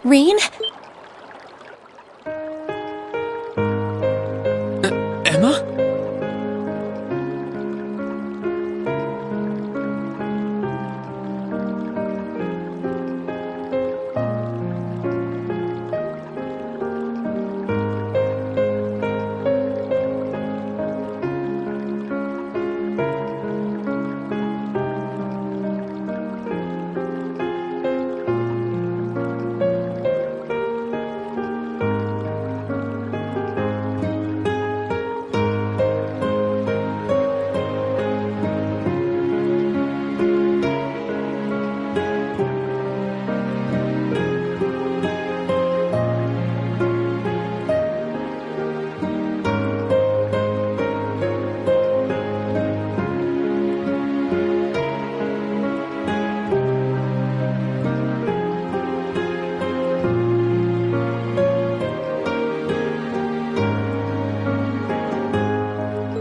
Rean? Emma?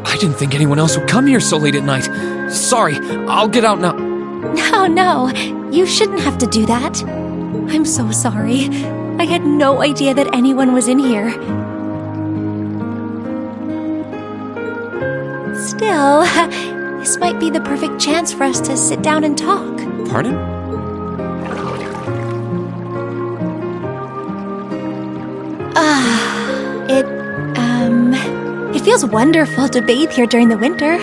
I didn't think anyone else would come here so late at night. Sorry, I'll get out now. No, you shouldn't have to do that. I'm so sorry. I had no idea that anyone was in here. Still, this might be the perfect chance for us to sit down and talk. Pardon? It feels wonderful to bathe here during the winter.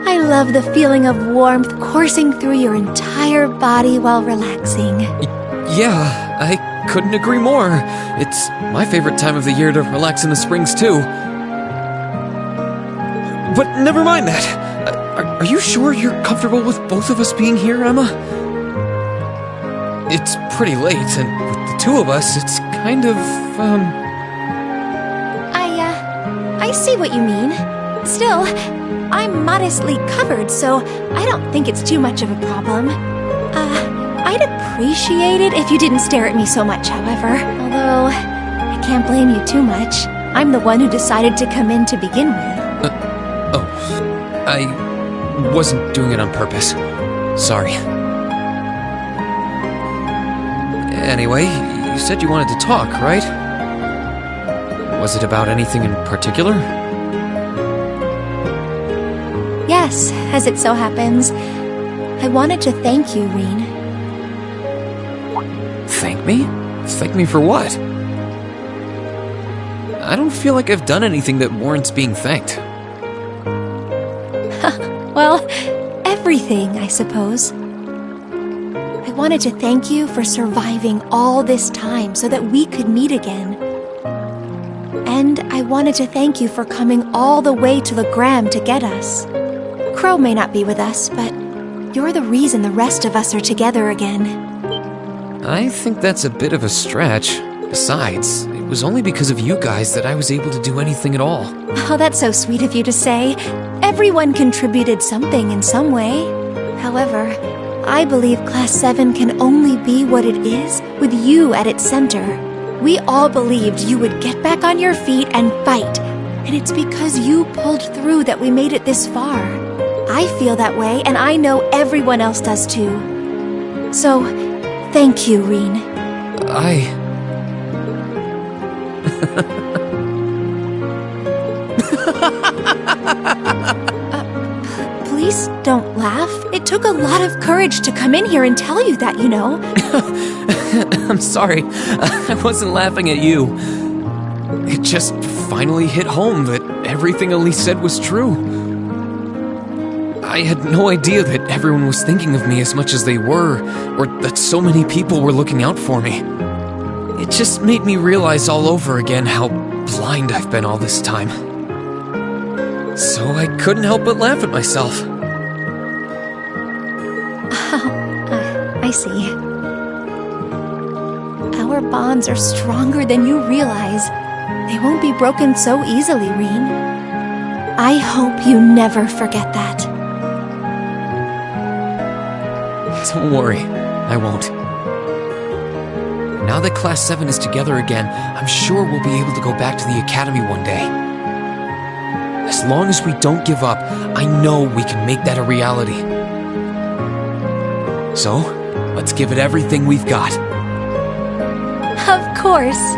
I love the feeling of warmth coursing through your entire body while relaxing. Yeah, I couldn't agree more. It's my favorite time of the year to relax in the springs, too. But never mind that. Are you sure you're comfortable with both of us being here, Emma? It's pretty late, and with the two of us, it's kind of, I see what you mean. Still, I'm modestly covered, so I don't think it's too much of a problem. I'd appreciate it if you didn't stare at me so much, however. Although, I can't blame you too much. I'm the one who decided to come in to begin with. I wasn't doing it on purpose. Sorry. Anyway, you said you wanted to talk, right? Was it about anything in particular? Yes, as it so happens. I wanted to thank you, Rean. Thank me? Thank me for what? I don't feel like I've done anything that warrants being thanked. Well, everything, I suppose. I wanted to thank you for surviving all this time so that we could meet again. And I wanted to thank you for coming all the way to Legram to get us. Crow may not be with us, but you're the reason the rest of us are together again. I think that's a bit of a stretch. Besides, it was only because of you guys that I was able to do anything at all. Oh, that's so sweet of you to say. Everyone contributed something in some way. However, I believe Class 7 can only be what it is with you at its center. We all believed you would get back on your feet and fight, and it's because you pulled through that we made it this far. I feel that way, and I know everyone else does too. So, thank you, Rean. Please don't laugh. It took a lot of courage to come in here and tell you that, you know. I'm sorry. I wasn't laughing at you. It just finally hit home that everything Elise said was true. I had no idea that everyone was thinking of me as much as they were, or that so many people were looking out for me. It just made me realize all over again how blind I've been all this time. So I couldn't help but laugh at myself. I see. Our bonds are stronger than you realize. They won't be broken so easily, Rean. I hope you never forget that. Don't worry, I won't. Now that Class 7 is together again, I'm sure we'll be able to go back to the Academy one day. As long as we don't give up, I know we can make that a reality. So, let's give it everything we've got. Of course.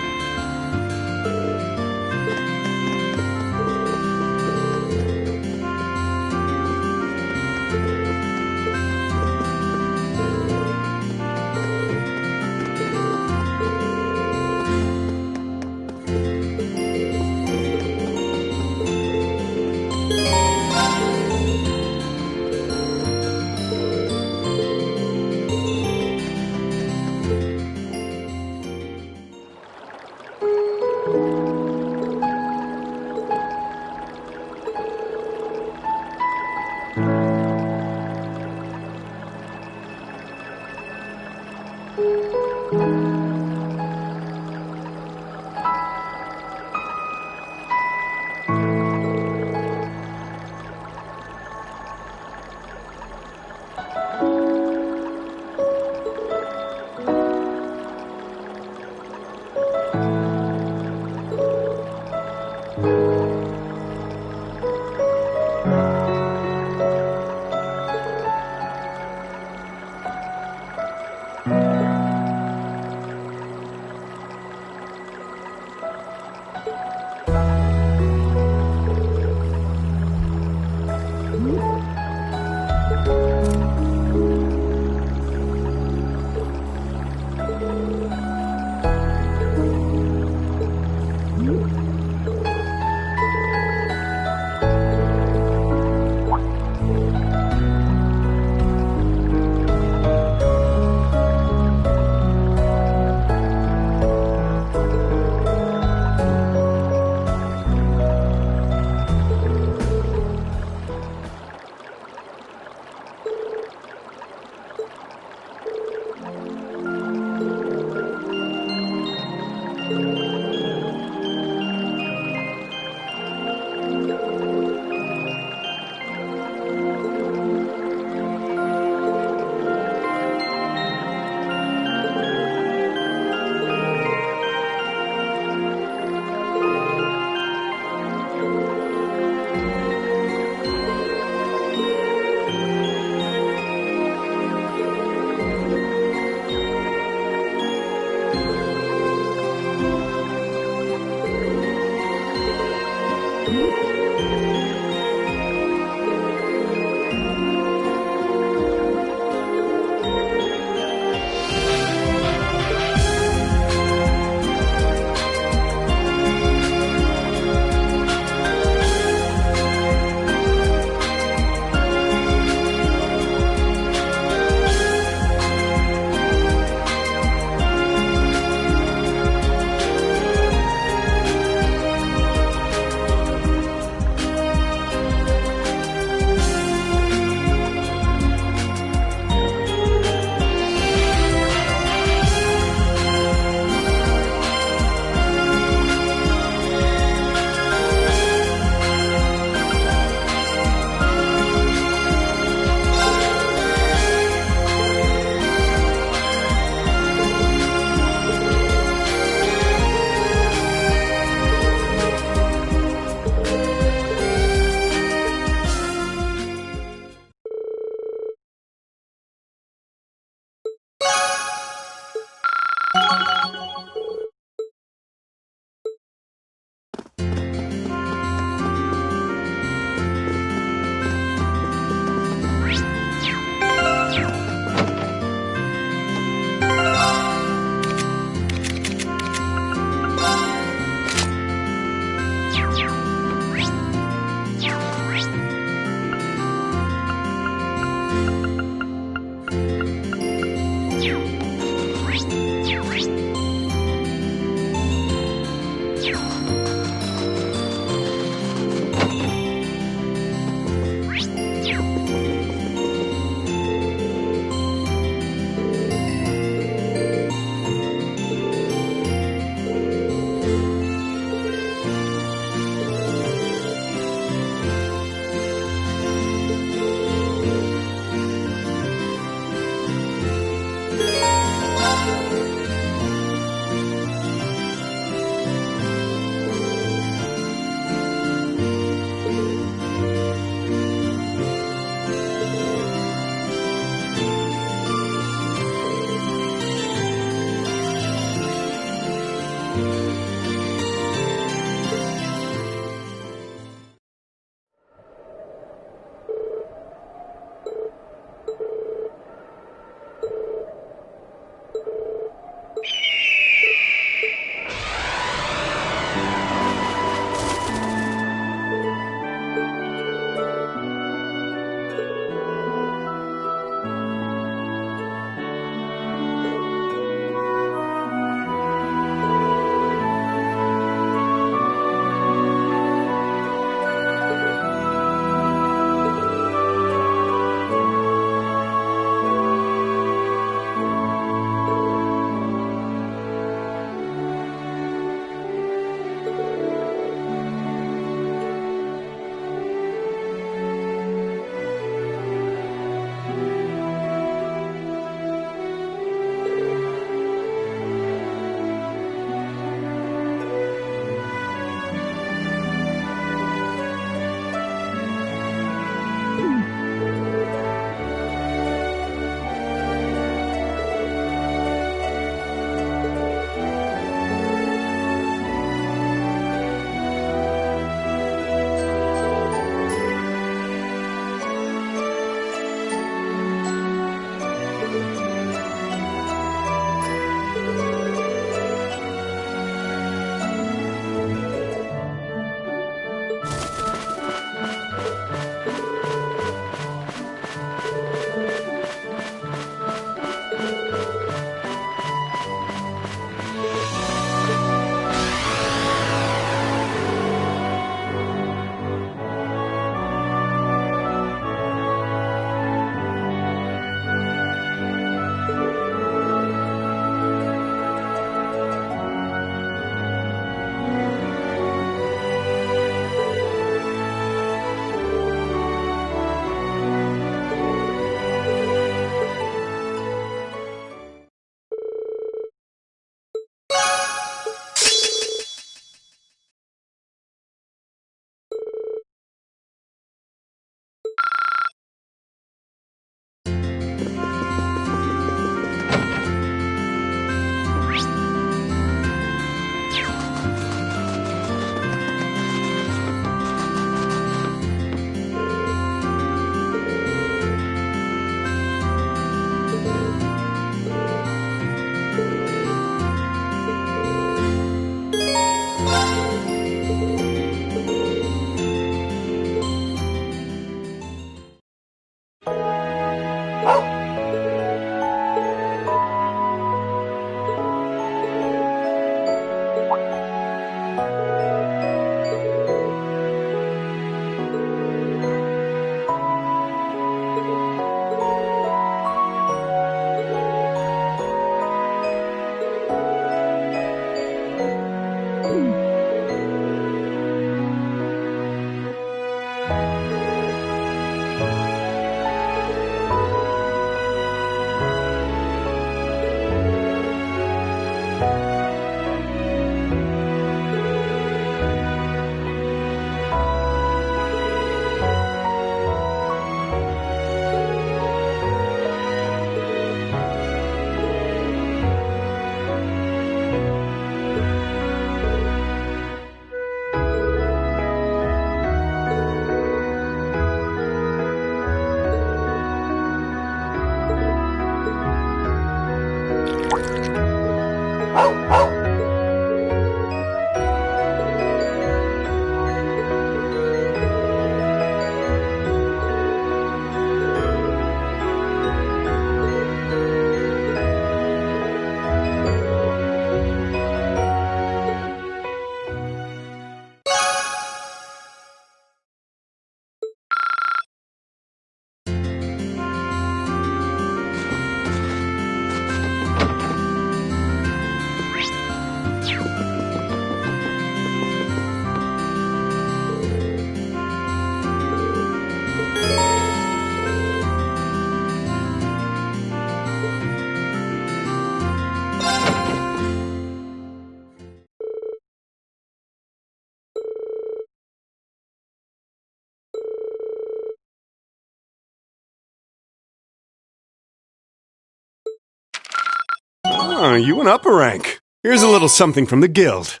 Oh, you went up a rank. Here's a little something from the guild.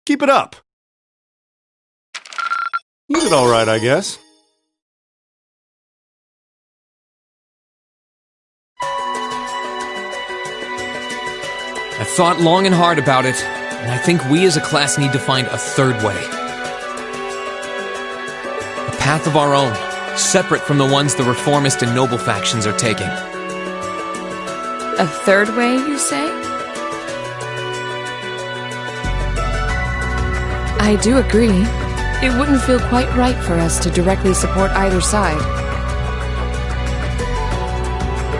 Keep it up. You did all right, I guess. I've thought long and hard about it, and I think we as a class need to find a third way. A path of our own, separate from the ones the reformist and noble factions are taking. A third way, you say? I do agree. It wouldn't feel quite right for us to directly support either side.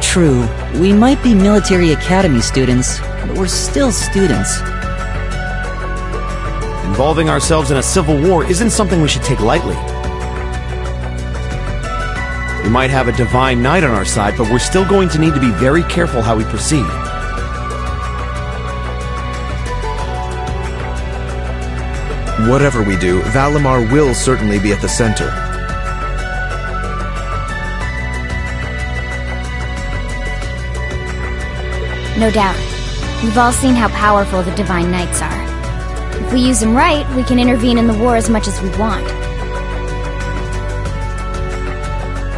True, we might be military academy students, but we're still students. Involving ourselves in a civil war isn't something we should take lightly. We might have a divine knight on our side, but we're still going to need to be very careful how we proceed. Whatever we do, Valimar will certainly be at the center. No doubt. We've all seen how powerful the Divine Knights are. If we use them right, we can intervene in the war as much as we want.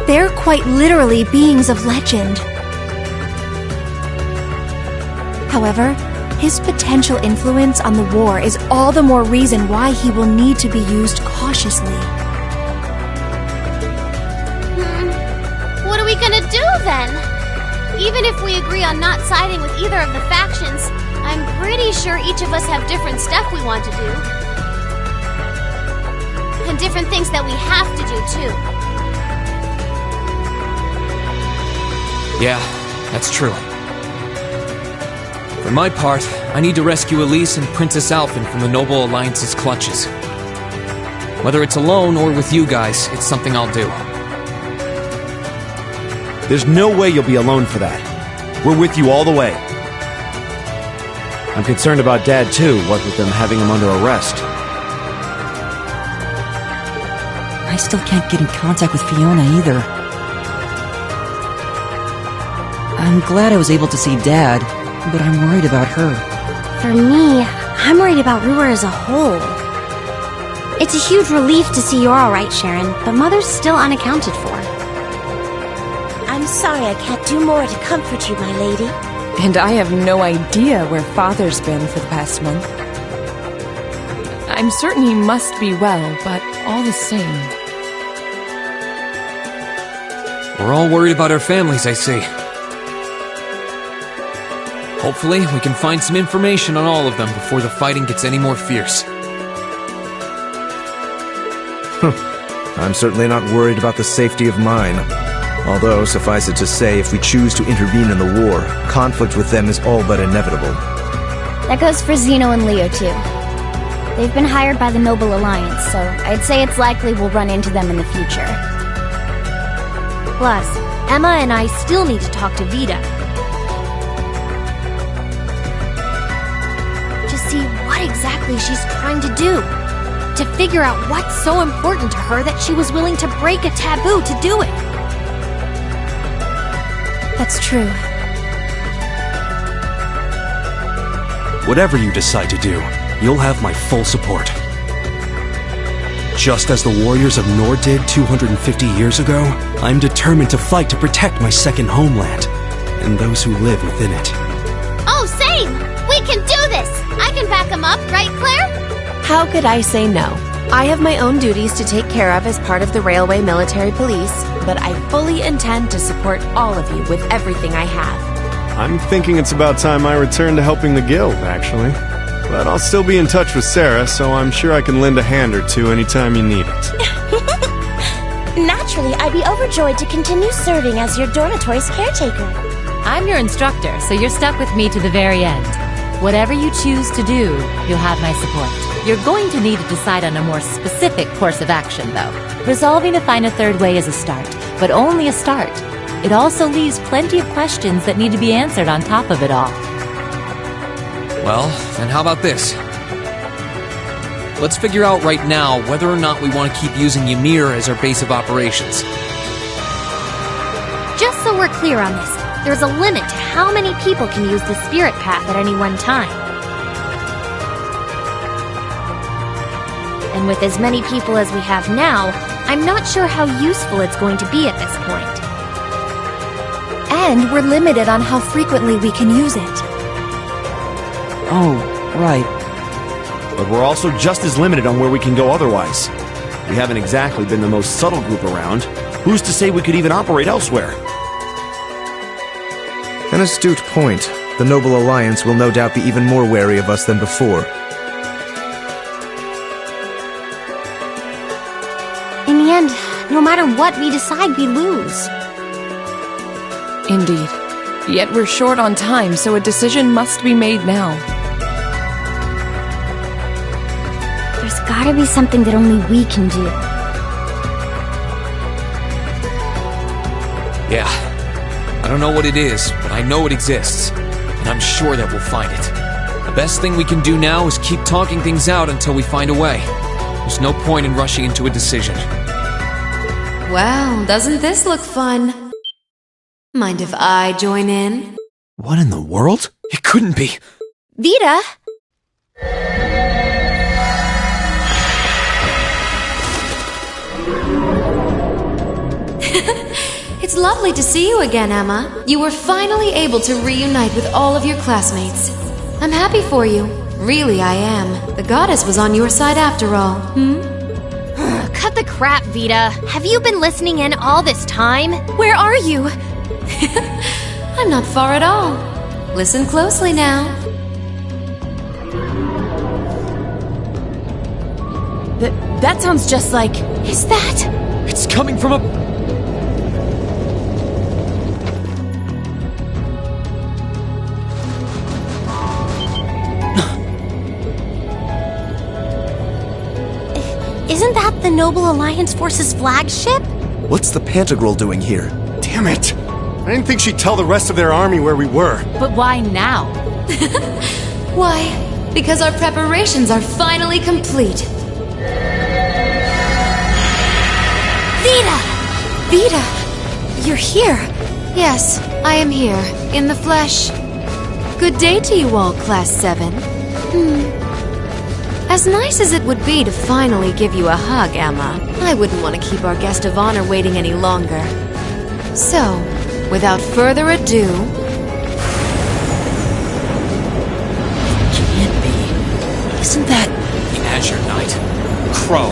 They're quite literally beings of legend. However, his potential influence on the war is all the more reason why he will need to be used cautiously. What are we gonna do then? Even if we agree on not siding with either of the factions, I'm pretty sure each of us have different stuff we want to do. And different things that we have to do, too. Yeah, that's true. For my part, I need to rescue Elise and Princess Alphen from the Noble Alliance's clutches. Whether it's alone or with you guys, it's something I'll do. There's no way you'll be alone for that. We're with you all the way. I'm concerned about Dad too, what with them having him under arrest. I still can't get in contact with Fiona either. I'm glad I was able to see Dad, but I'm worried about her. For me, I'm worried about Ruhr as a whole. It's a huge relief to see you're alright, Sharon, but Mother's still unaccounted for. I'm sorry I can't do more to comfort you, my lady. And I have no idea where Father's been for the past month. I'm certain he must be well, but all the same. We're all worried about our families, I see. Hopefully, we can find some information on all of them before the fighting gets any more fierce. I'm certainly not worried about the safety of mine. Although, suffice it to say, if we choose to intervene in the war, conflict with them is all but inevitable. That goes for Zeno and Leo, too. They've been hired by the Noble Alliance, so I'd say it's likely we'll run into them in the future. Plus, Emma and I still need to talk to Vita. To see what exactly she's trying to do. To figure out what's so important to her that she was willing to break a taboo to do it. That's true. Whatever you decide to do, you'll have my full support. Just as the warriors of Nord did 250 years ago, I'm determined to fight to protect my second homeland, and those who live within it. Oh, same! We can do this! I can back him up, right, Claire? How could I say no? I have my own duties to take care of as part of the Railway Military Police, but I fully intend to support all of you with everything I have. I'm thinking it's about time I return to helping the guild, actually. But I'll still be in touch with Sarah, so I'm sure I can lend a hand or two anytime you need it. Naturally, I'd be overjoyed to continue serving as your dormitory's caretaker. I'm your instructor, so you're stuck with me to the very end. Whatever you choose to do, you'll have my support. You're going to need to decide on a more specific course of action, though. Resolving to find a third way is a start, but only a start. It also leaves plenty of questions that need to be answered on top of it all. Well, then how about this? Let's figure out right now whether or not we want to keep using Ymir as our base of operations. Just so we're clear on this, there's a limit to how many people can use the spirit path at any one time. And with as many people as we have now, I'm not sure how useful it's going to be at this point. And we're limited on how frequently we can use it. Oh, right. But we're also just as limited on where we can go otherwise. We haven't exactly been the most subtle group around. Who's to say we could even operate elsewhere? An astute point. The Noble Alliance will no doubt be even more wary of us than before. In the end, no matter what we decide, we lose. Indeed. Yet we're short on time, so a decision must be made now. There's gotta be something that only we can do. Yeah. I don't know what it is, but I know it exists. And I'm sure that we'll find it. The best thing we can do now is keep talking things out until we find a way. There's no point in rushing into a decision. Well, doesn't this look fun? Mind if I join in? What in the world? It couldn't be. Vita! It's lovely to see you again, Emma. You were finally able to reunite with all of your classmates. I'm happy for you. Really, I am. The goddess was on your side after all. Cut the crap, Vita. Have you been listening in all this time? Where are you? I'm not far at all. Listen closely now. That sounds just like... Is that... It's coming from a... Isn't that the Noble Alliance Force's flagship? What's the Pantagruel doing here? Damn it! I didn't think she'd tell the rest of their army where we were. But why now? Why? Because our preparations are finally complete. Vita! Vita! You're here! Yes, I am here, in the flesh. Good day to you all, Class 7. As nice as it would be to finally give you a hug, Emma, I wouldn't want to keep our guest of honor waiting any longer. So, without further ado... Can't be. Isn't that... The Azure Knight. Crow.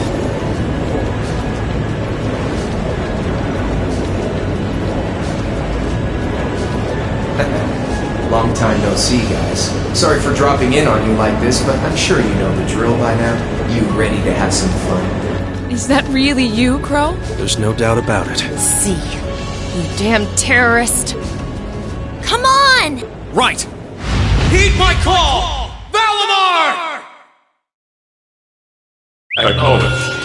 Long time no see, guys. Sorry for dropping in on you like this, but I'm sure you know the drill by now. You ready to have some fun? Is that really you, Crow? There's no doubt about it. See. You damn terrorist. Come on! Right! Heed my call! Valimar! Acknowledged.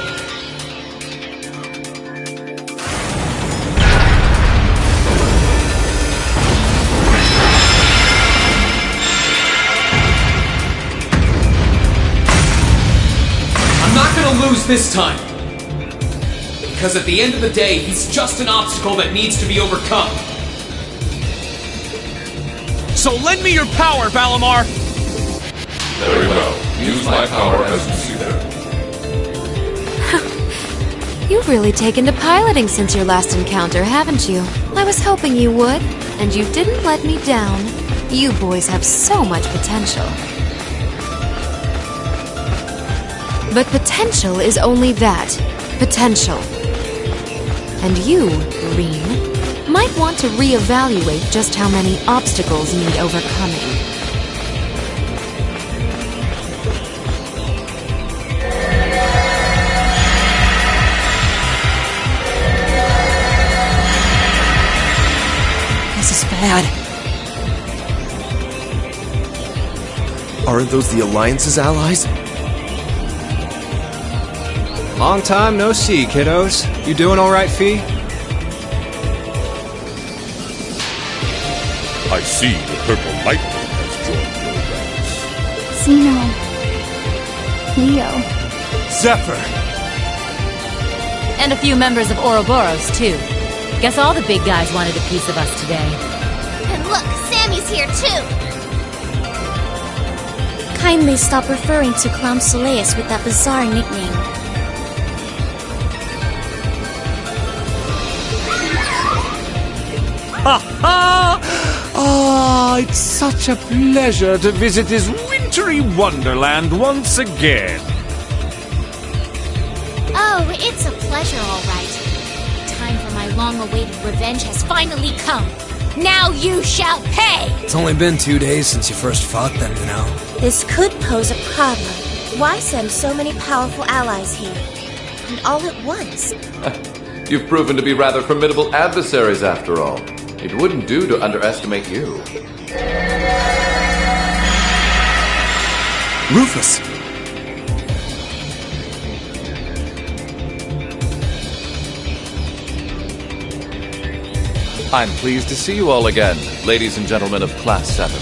I'm not gonna lose this time. Because at the end of the day, he's just an obstacle that needs to be overcome. So lend me your power, Valimar! Very well. Use my power as you see fit. You've really taken to piloting since your last encounter, haven't you? I was hoping you would, and you didn't let me down. You boys have so much potential. But potential is only that. Potential. And you, Rean, might want to reevaluate just how many obstacles need overcoming. This is bad. Aren't those the Alliance's allies? Long time no see, kiddos. You doing all right, Fee? I see the Purple Lightning has joined your ranks. Zeno. Leo. Zephyr! And a few members of Ouroboros, too. Guess all the big guys wanted a piece of us today. Look, Sammy's here too! Kindly stop referring to Clown Soleus with that bizarre nickname. Ah, it's such a pleasure to visit this wintry wonderland once again. Oh, it's a pleasure, all right. Time for my long-awaited revenge has finally come. Now you shall pay! It's only been 2 days since you first fought them, you know. This could pose a problem. Why send so many powerful allies here? And all at once? You've proven to be rather formidable adversaries after all. It wouldn't do to underestimate you. Rufus! I'm pleased to see you all again, ladies and gentlemen of Class 7.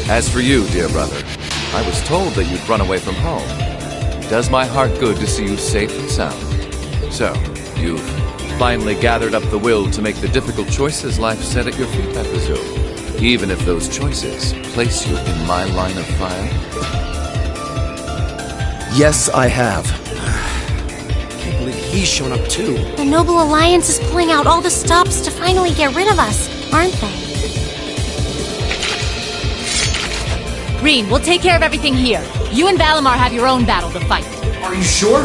As for you, dear brother, I was told that you'd run away from home. It does my heart good to see you safe and sound. So, you've finally gathered up the will to make the difficult choices life set at your feet, I presume. Even if those choices place you in my line of fire. Yes, I have. Can't believe he's shown up too. The Noble Alliance is pulling out all the stops to finally get rid of us, aren't they? Reen, we'll take care of everything here. You and Valimar have your own battle to fight. Are you sure?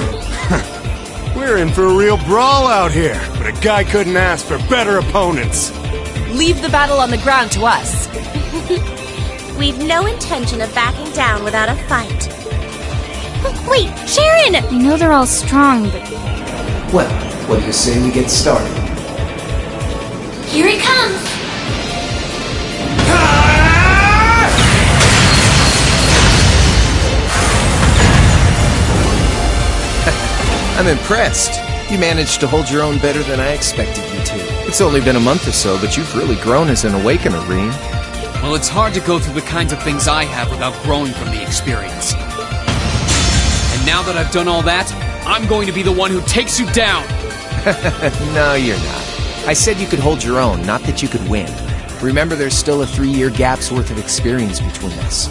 We're in for a real brawl out here, but a guy couldn't ask for better opponents. Leave the battle on the ground to us. We've no intention of backing down without a fight. Wait, Sharon! I know they're all strong, but... Well, what do you say we get started? Here he comes! I'm impressed. You managed to hold your own better than I expected you to. It's only been a month or so, but you've really grown as an Awakener, Reen. Well, it's hard to go through the kinds of things I have without growing from the experience. And now that I've done all that, I'm going to be the one who takes you down! No, you're not. I said you could hold your own, not that you could win. Remember, there's still a 3-year gap's worth of experience between us.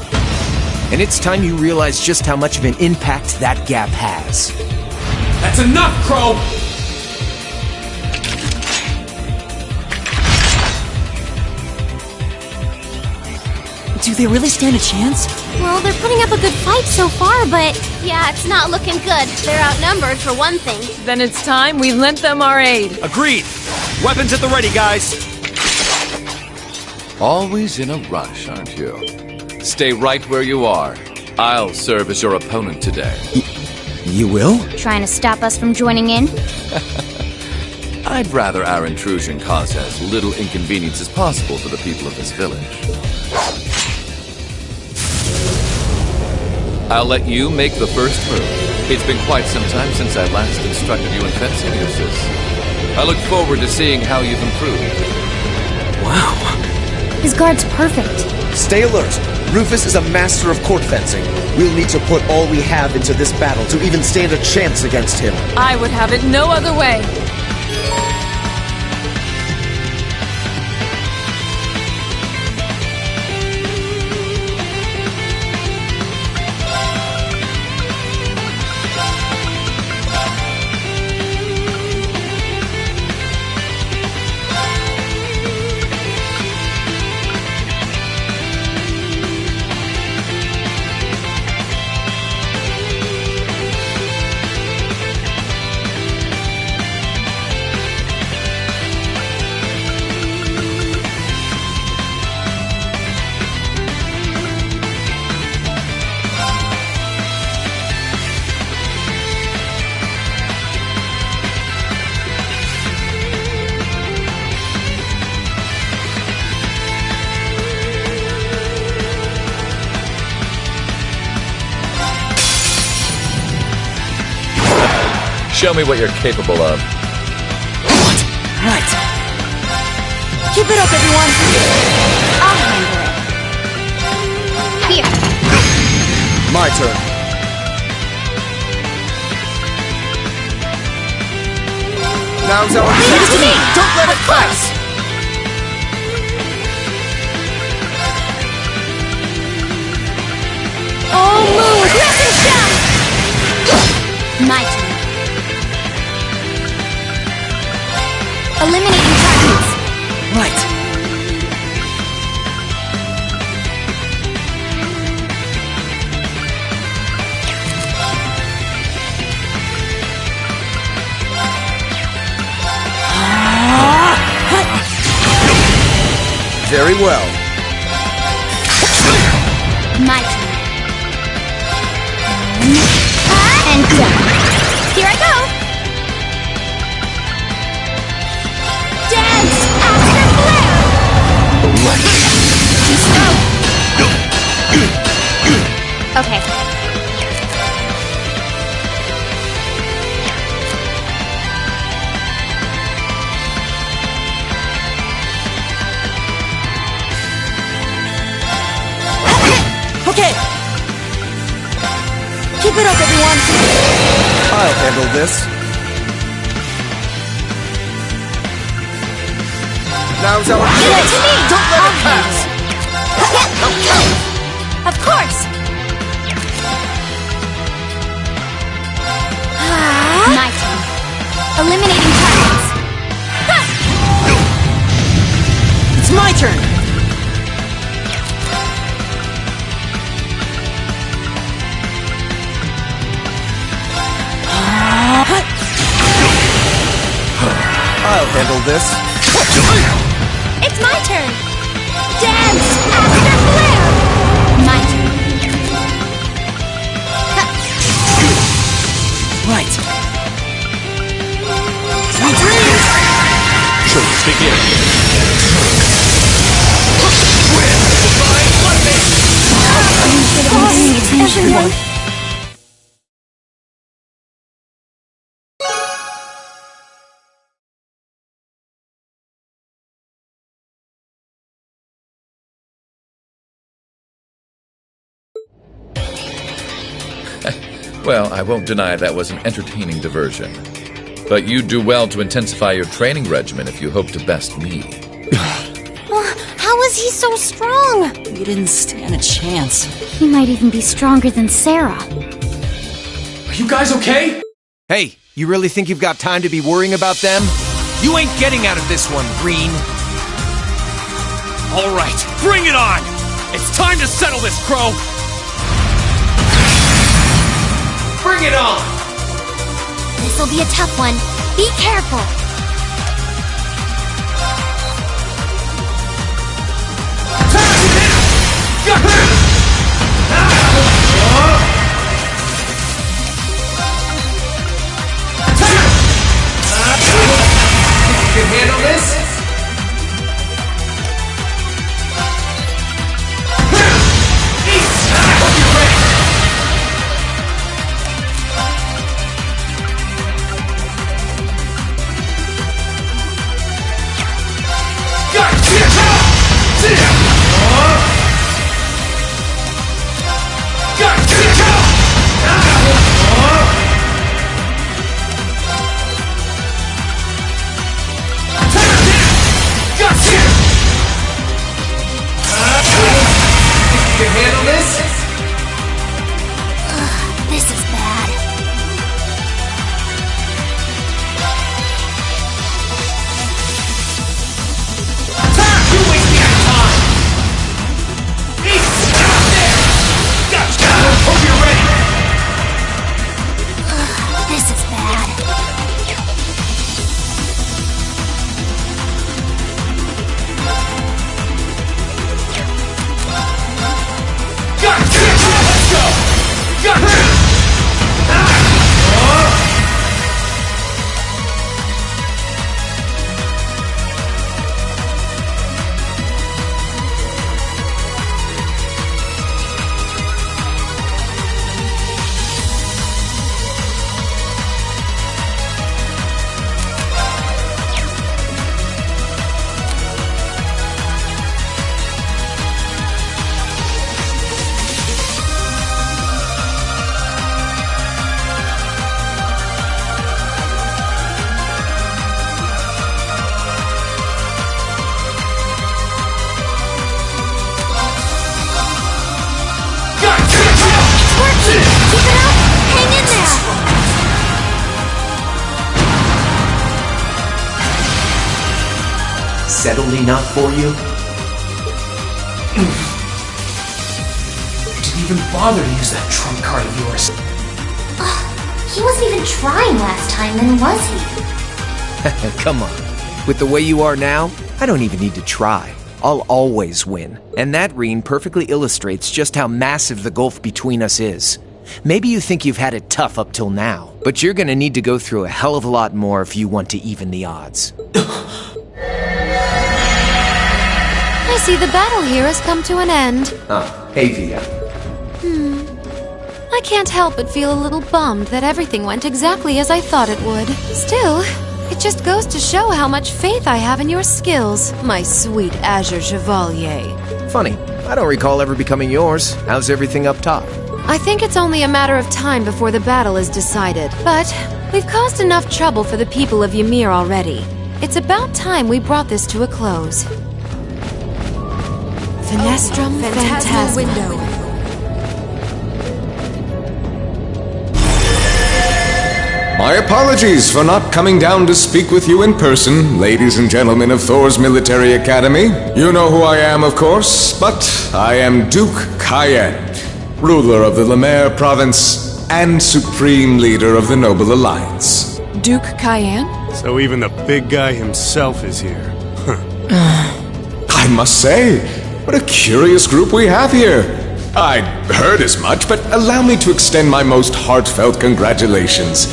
And it's time you realize just how much of an impact that gap has. That's enough, Crow! Do they really stand a chance? Well, they're putting up a good fight so far, but... Yeah, it's not looking good. They're outnumbered, for one thing. Then it's time we lent them our aid. Agreed! Weapons at the ready, guys! Always in a rush, aren't you? Stay right where you are. I'll serve as your opponent today. You will? Trying to stop us from joining in? I'd rather our intrusion cause as little inconvenience as possible for the people of this village. I'll let you make the first move. It's been quite some time since I last instructed you in fencing, Eustace. I look forward to seeing how you've improved. Wow. His guard's perfect. Stay alert. Rufus is a master of court fencing. We'll need to put all we have into this battle to even stand a chance against him. I would have it no other way. Show me what you're capable of. What? Right. Keep it up, everyone. I'll handle it. Here. My turn. Now's our chance. Don't let it pass! Oh, move! Lesson shot! My turn. Eliminating targets. Right. Very well. My turn. And done. Here I go! Dance after flare! Too slow. Okay. Okay! Keep it up, everyone! I'll handle this. Now's our Give it to me! Don't let it pass! Of course! My turn. Eliminating targets. It's my turn! I'll handle this. It's my turn! Dance after flare! My turn. Right. Sweet dreams! Shows begin. Everyone! Well, I won't deny that was an entertaining diversion. But you'd do well to intensify your training regimen if you hope to best me. How is he so strong? You didn't stand a chance. He might even be stronger than Sarah. Are you guys okay? Hey, you really think you've got time to be worrying about them? You ain't getting out of this one, Green. All right, bring it on! It's time to settle this, Crow! Bring it on! This'll be a tough one. Be careful! You can handle this? Hope you're ready! settled enough for you? You didn't even bother to use that trump card of yours. He wasn't even trying last time, then was he? Come on. With the way you are now, I don't even need to try. I'll always win. And that Reen perfectly illustrates just how massive the gulf between us is. Maybe you think you've had it tough up till now, but you're gonna need to go through a hell of a lot more if you want to even the odds. I see the battle here has come to an end. Hey Via. I can't help but feel a little bummed that everything went exactly as I thought it would. Still, it just goes to show how much faith I have in your skills, my sweet Azure Chevalier. Funny, I don't recall ever becoming yours. How's everything up top? I think it's only a matter of time before the battle is decided. But we've caused enough trouble for the people of Ymir already. It's about time we brought this to a close. Finestrum Phantasma window. My apologies for not coming down to speak with you in person, ladies and gentlemen of Thor's Military Academy. You know who I am, of course, but I am Duke Cayenne, ruler of the Lemaire province and supreme leader of the Noble Alliance. Duke Cayenne? So even the big guy himself is here. I must say, what a curious group we have here. I'd heard as much, but allow me to extend my most heartfelt congratulations.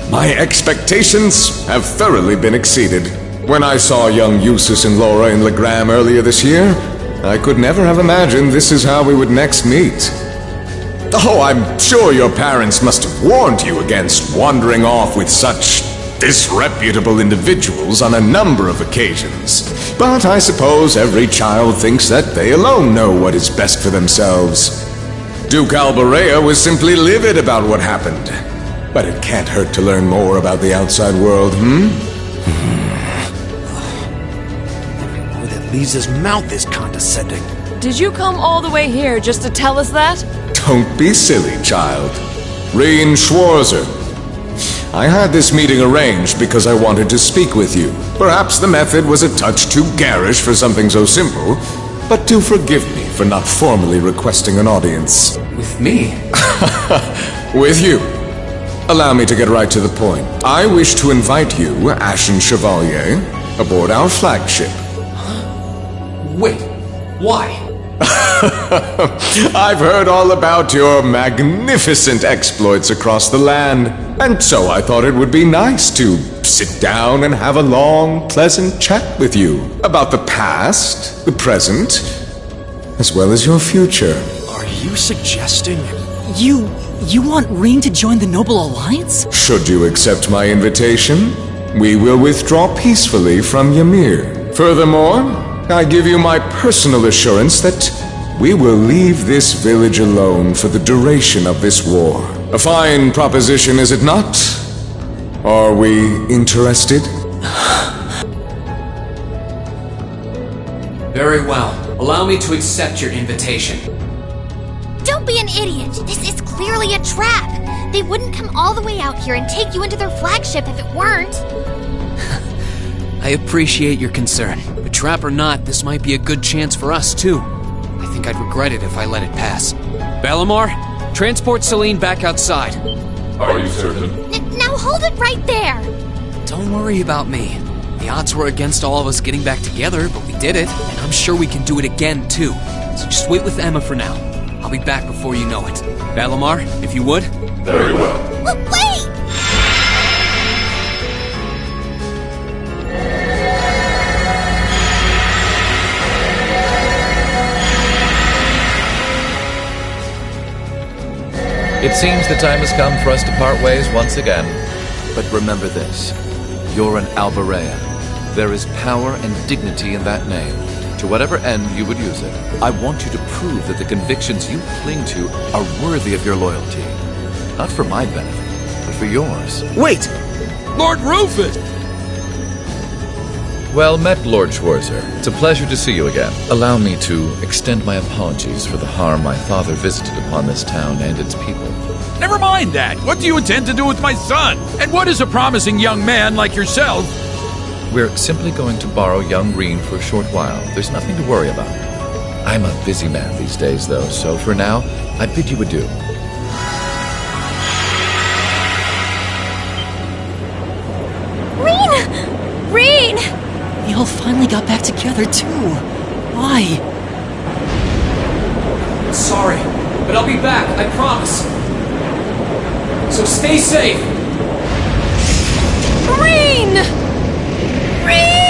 My expectations have thoroughly been exceeded. When I saw young Eustace and Laura in Legram earlier this year, I could never have imagined this is how we would next meet. Oh, I'm sure your parents must have warned you against wandering off with such disreputable individuals on a number of occasions. But I suppose every child thinks that they alone know what is best for themselves. Duke Albarea was simply livid about what happened. But it can't hurt to learn more about the outside world, Everyone that leaves his mouth is condescending. Did you come all the way here just to tell us that? Don't be silly, child. Reen Schwarzer. I had this meeting arranged because I wanted to speak with you. Perhaps the method was a touch too garish for something so simple, but do forgive me for not formally requesting an audience. With me? With you. Allow me to get right to the point. I wish to invite you, Ashen Chevalier, aboard our flagship. Wait, why? I've heard all about your magnificent exploits across the land, and so I thought it would be nice to sit down and have a long, pleasant chat with you about the past, the present, as well as your future. Are you suggesting you want Reen to join the Noble Alliance? Should you accept my invitation, we will withdraw peacefully from Ymir. Furthermore, I give you my personal assurance that we will leave this village alone for the duration of this war. A fine proposition, is it not? Are we interested? Very well. Allow me to accept your invitation. Don't be an idiot. This is clearly a trap. They wouldn't come all the way out here and take you into their flagship if it weren't. I appreciate your concern. But trap or not, this might be a good chance for us, too. I think I'd regret it if I let it pass. Balamar, transport Celine back outside. Are you certain? Now hold it right there. Don't worry about me. The odds were against all of us getting back together, but we did it, and I'm sure we can do it again, too. So just wait with Emma for now. I'll be back before you know it. Balamar, if you would. Very well. Wait! It seems the time has come for us to part ways once again. But remember this. You're an Albarea. There is power and dignity in that name. To whatever end you would use it, I want you to prove that the convictions you cling to are worthy of your loyalty. Not for my benefit, but for yours. Wait! Lord Rufus! Well met, Lord Schwarzer. It's a pleasure to see you again. Allow me to extend my apologies for the harm my father visited upon this town and its people. Never mind that. What do you intend to do with my son? And what is a promising young man like yourself We're simply going to borrow young Reen for a short while. There's nothing to worry about. I'm a busy man these days, though, so for now, I bid you adieu. Reen! We all finally got back together, too. Why? Sorry, but I'll be back, I promise. So stay safe! Reen! Reen!